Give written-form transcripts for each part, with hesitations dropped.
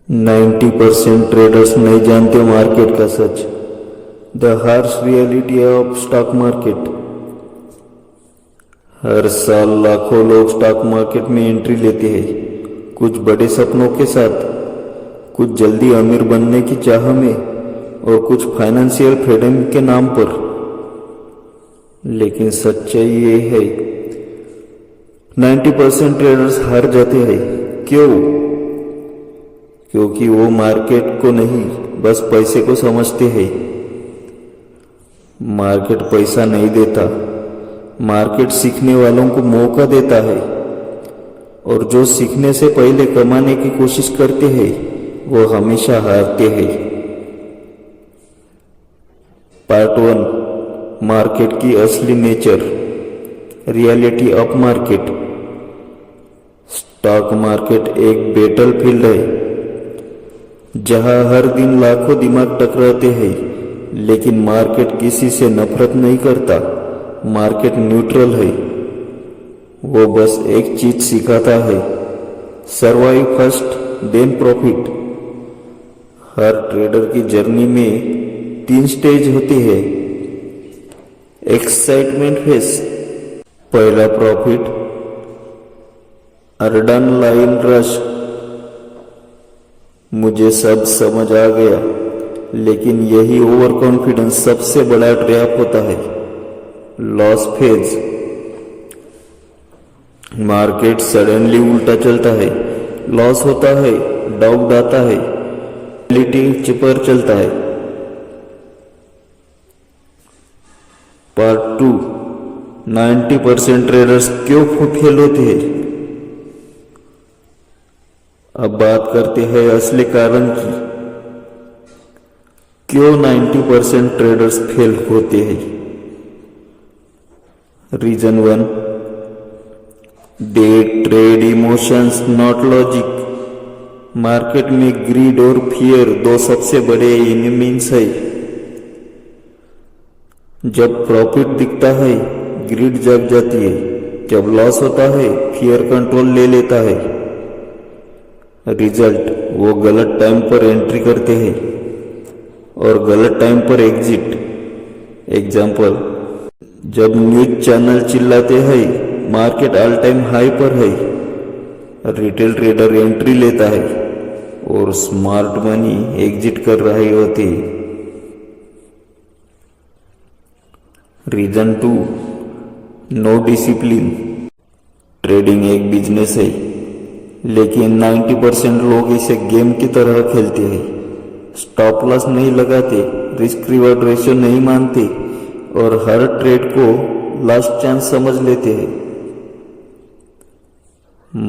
90% traders नहीं जानते market का सच। The harsh reality of stock market. हर साल लाखों लोग स्टॉक मार्केट में एंट्री लेते हैं, कुछ बड़े सपनों के साथ, कुछ जल्दी अमीर बनने की चाह में और कुछ फाइनेंशियल फ्रीडम के नाम पर। लेकिन सच्चाई ये है 90% ट्रेडर्स हार जाते हैं। क्यों? क्योंकि वो मार्केट को नहीं, बस पैसे को समझते हैं। मार्केट पैसा नहीं देता, मार्केट सीखने वालों को मौका देता है, और जो सीखने से पहले कमाने की कोशिश करते हैं वो हमेशा हारते हैं। पार्ट 1, मार्केट की असली nature, reality of market. Stock market एक बैटलफील्ड है जहां हर दिन लाखों दिमाग टकराते हैं, लेकिन मार्केट किसी से नफरत नहीं करता। मार्केट न्यूट्रल है। वो बस एक चीज सिखाता है, सर्वाइव फर्स्ट देन प्रॉफिट। हर ट्रेडर की जर्नी में 3 स्टेज होते हैं। एक्साइटमेंट फेज, पहला प्रॉफिट, एड्रेनालाइन रश, मुझे सब समझ आ गया। लेकिन यही ओवर कॉन्फिडेंस सबसे बड़ा ट्रैप होता है। लॉस फेज, मार्केट सडनली उल्टा चलता है, लॉस होता है, डाउट आता है, रियलिटी पर चलता है। पार्ट 2, 90% ट्रेडर्स क्यों फेल होते हैं। अब बात करते हैं असली कारण की। क्यों 90% ट्रेडर्स फेल होते हैं। Reason 1, they trade emotions not logic. Market में ग्रीड और फियर 2 सबसे बड़े एनिमीज है। जब प्रॉफिट दिखता है ग्रीड जग जाती है, जब लॉस होता है फियर कंट्रोल ले लेता है। रिजल्ट, वो गलत टाइम पर एंट्री करते हैं और गलत टाइम पर एग्जिट। एग्जाम्पल, जब न्यूज चैनल चिल्लाते हैं मार्केट ऑल टाइम हाई पर है, रिटेल ट्रेडर एंट्री लेता है और स्मार्ट मनी एग्जिट कर रही होती है। Reason 2, no discipline. ट्रेडिंग एक बिजनेस है, लेकिन 90% लोग इसे गेम की तरह खेलते हैं। स्टॉप लॉस नहीं लगाते, रिस्क रिवॉर्ड रेशियो नहीं मानते और हर ट्रेड को लास्ट चांस समझ लेते हैं।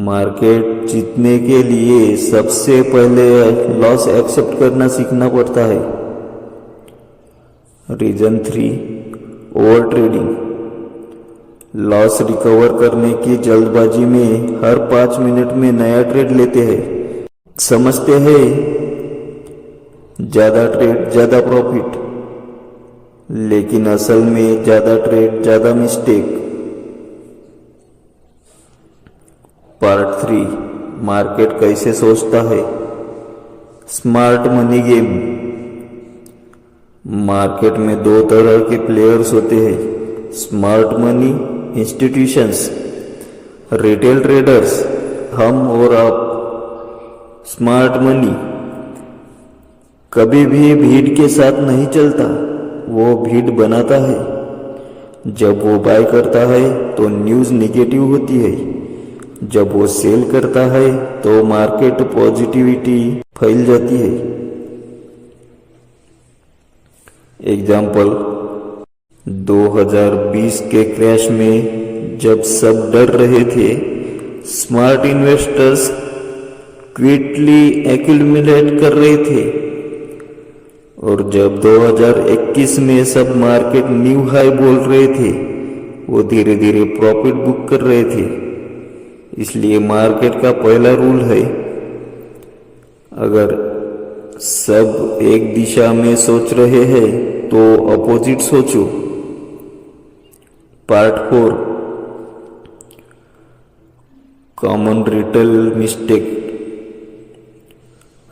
मार्केट जीतने के लिए सबसे पहले लॉस एक्सेप्ट करना सीखना पड़ता है। Reason 3, overtrading. Loss recover करने की जल्दबाजी में हर 5 मिनट में नया ट्रेड लेते हैं। समझते हैं ज्यादा ट्रेड ज्यादा प्रॉफिट, लेकिन असल में ज्यादा ट्रेड ज्यादा मिस्टेक। पार्ट 3, मार्केट कैसे सोचता है, स्मार्ट मनी गेम। मार्केट में 2 तरह के प्लेयर्स होते हैं, smart money institutions, retail traders, हम और आप। स्मार्ट मनी कभी भी भीड़ के साथ नहीं चलता, वो भीड़ बनाता है। जब वो बाय करता है तो न्यूज़ निगेटिव होती है, जब वो सेल करता है तो मार्केट पॉजिटिविटी फैल जाती है। एग्जाम्पल, 2020 के क्रैश में जब सब डर रहे थे, स्मार्ट इन्वेस्टर्स क्विकली एक्यूमुलेट कर रहे थे, और जब 2021 में सब मार्केट न्यू हाई बोल रहे थे, वो धीरे धीरे प्रॉफिट बुक कर रहे थे। इसलिए मार्केट का पहला रूल है, अगर सब एक दिशा में सोच रहे हैं तो अपोजिट सोचो। Part 4, common retail mistake.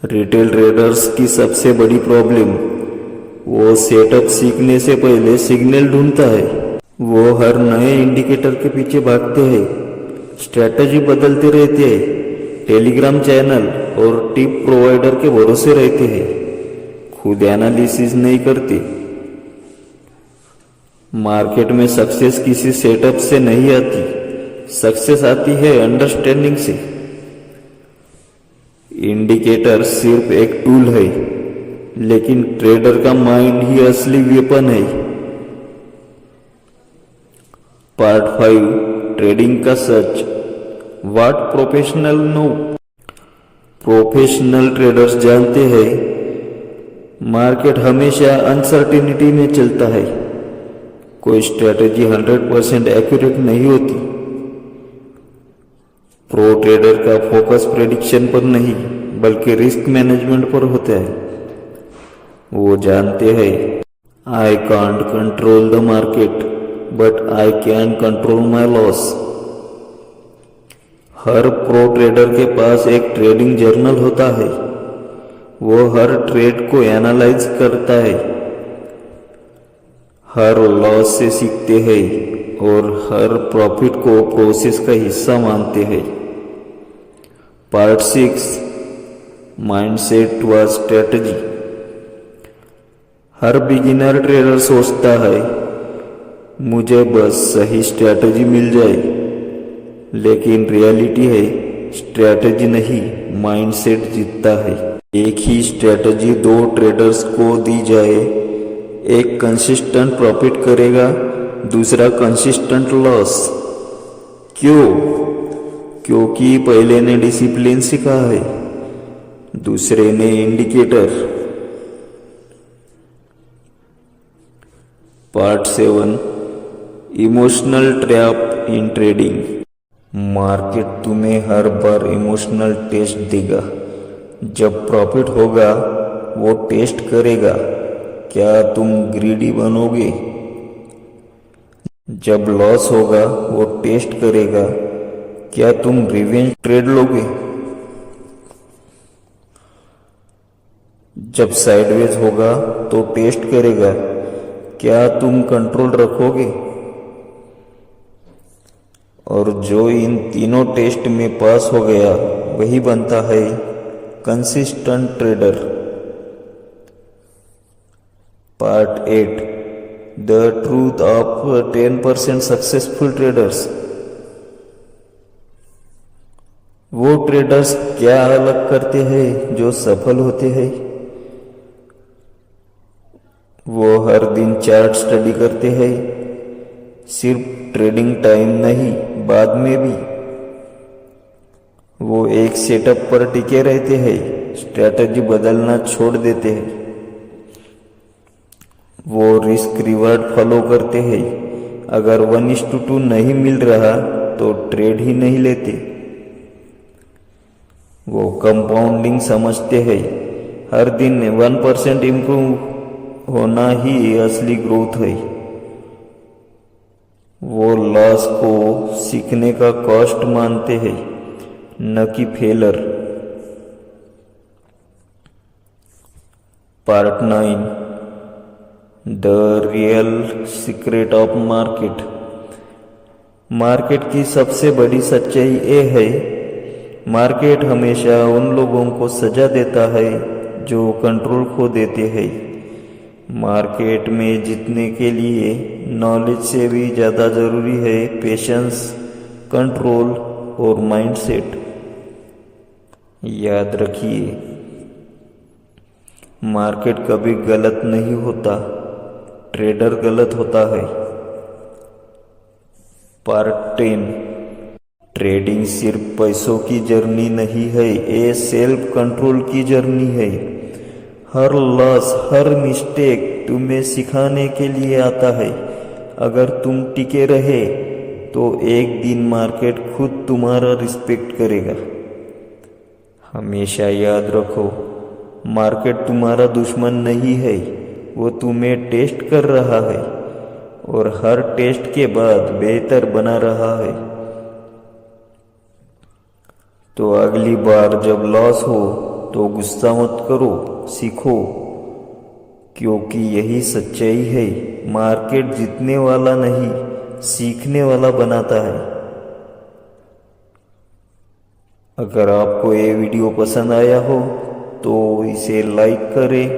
Retail traders की सबसे बड़ी प्रॉब्लम, वो सेटअप सीखने से पहले सिग्नल ढूंढता है। वो हर नए इंडिकेटर के पीछे भागते हैं, स्ट्रैटेजी बदलते रहते हैं, टेलीग्राम चैनल और टिप प्रोवाइडर के भरोसे रहते हैं, खुद एनालिसिस नहीं करते। मार्केट में सक्सेस किसी सेटअप से नहीं आती, सक्सेस आती है अंडरस्टैंडिंग से। इंडिकेटर सिर्फ एक टूल है, लेकिन ट्रेडर का माइंड ही असली वेपन है। पार्ट 5, ट्रेडिंग का सच, what professional know. Professional traders जानते हैं मार्केट हमेशा अनसर्टेनिटी में चलता है। कोई स्ट्रेटेजी 100% एक्यूरेट नहीं होती। प्रो ट्रेडर का फोकस प्रेडिक्शन पर नहीं बल्कि रिस्क मैनेजमेंट पर होता है। वो जानते हैं I can't control the market but I can control my loss. Her pro trader के पास एक ट्रेडिंग जर्नल होता है। वो हर ट्रेड को एनालाइज करता है, हर लॉस से सीखते हैं और हर प्रॉफिट को प्रोसेस का हिस्सा मानते हैं। पार्ट 6, माइंडसेट व स्ट्रेटजी। हर बिगिनर ट्रेडर सोचता है मुझे बस सही स्ट्रेटजी मिल जाए, लेकिन रियलिटी है स्ट्रेटजी नहीं, माइंडसेट जीतता है। एक ही स्ट्रेटजी दो ट्रेडर्स को दी जाए, एक कंसिस्टेंट प्रॉफिट करेगा, दूसरा कंसिस्टेंट लॉस। क्यों? क्योंकि पहले ने डिसिप्लिन सीखा है, दूसरे ने indicator. Part 7, emotional trap in trading. Market तुम्हें हर बार इमोशनल टेस्ट देगा। जब प्रॉफिट होगा वो टेस्ट करेगा, क्या तुम ग्रीडी बनोगे? जब लॉस होगा वो टेस्ट करेगा, क्या तुम रिवेंज ट्रेड लोगे? जब साइडवेज होगा तो टेस्ट करेगा, क्या तुम कंट्रोल रखोगे? और जो इन तीनों टेस्ट में पास हो गया वही बनता है consistent trader. Part 8, the truth of 10% successful traders. वो ट्रेडर्स क्या अलग करते हैं जो सफल होते हैं? वो हर दिन चार्ट स्टडी करते हैं, सिर्फ ट्रेडिंग टाइम नहीं, बाद में भी। वो एक सेटअप पर टिके रहते हैं, स्ट्रेटजी बदलना छोड़ देते हैं। वो रिस्क रिवार्ड फॉलो करते हैं, अगर 1:2 नहीं मिल रहा तो ट्रेड ही नहीं लेते। वो कंपाउंडिंग समझते हैं, हर दिन 1% इम्प्रूव होना ही असली ग्रोथ है। वो लॉस को सीखने का कॉस्ट मानते हैं, न कि failure. Part 9, the real secret of market. Market की सबसे बड़ी सच्चाई ये है, मार्केट हमेशा उन लोगों को सजा देता है जो कंट्रोल खो देते हैं। मार्केट में जीतने के लिए नॉलेज से भी ज़्यादा ज़रूरी है पेशेंस, कंट्रोल और माइंडसेट। याद रखिए, मार्केट कभी गलत नहीं होता, ट्रेडर गलत होता है। पार्ट 10, ट्रेडिंग सिर्फ पैसों की जर्नी नहीं है, ये सेल्फ कंट्रोल की जर्नी है। हर लॉस, हर मिस्टेक तुम्हें सिखाने के लिए आता है। अगर तुम टिके रहे तो एक दिन मार्केट खुद तुम्हारा रिस्पेक्ट करेगा। हमेशा याद रखो, मार्केट तुम्हारा दुश्मन नहीं है, वो तुम्हें टेस्ट कर रहा है और हर टेस्ट के बाद बेहतर बना रहा है। तो अगली बार जब लॉस हो तो गुस्सा मत करो, सीखो, क्योंकि यही सच्चाई है। मार्केट जीतने वाला नहीं, सीखने वाला बनाता है। अगर आपको ये वीडियो पसंद आया हो तो इसे लाइक करें,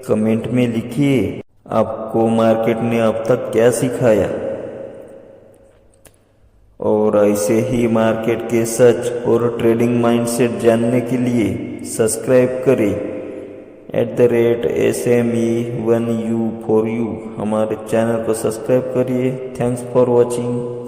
कमेंट में लिखिए आपको मार्केट ने अब तक क्या सिखाया। और ऐसे ही मार्केट के सच और ट्रेडिंग माइंडसेट जानने के लिए सब्सक्राइब करें @SME1U4U हमारे चैनल को सब्सक्राइब करिए। Thanks for watching.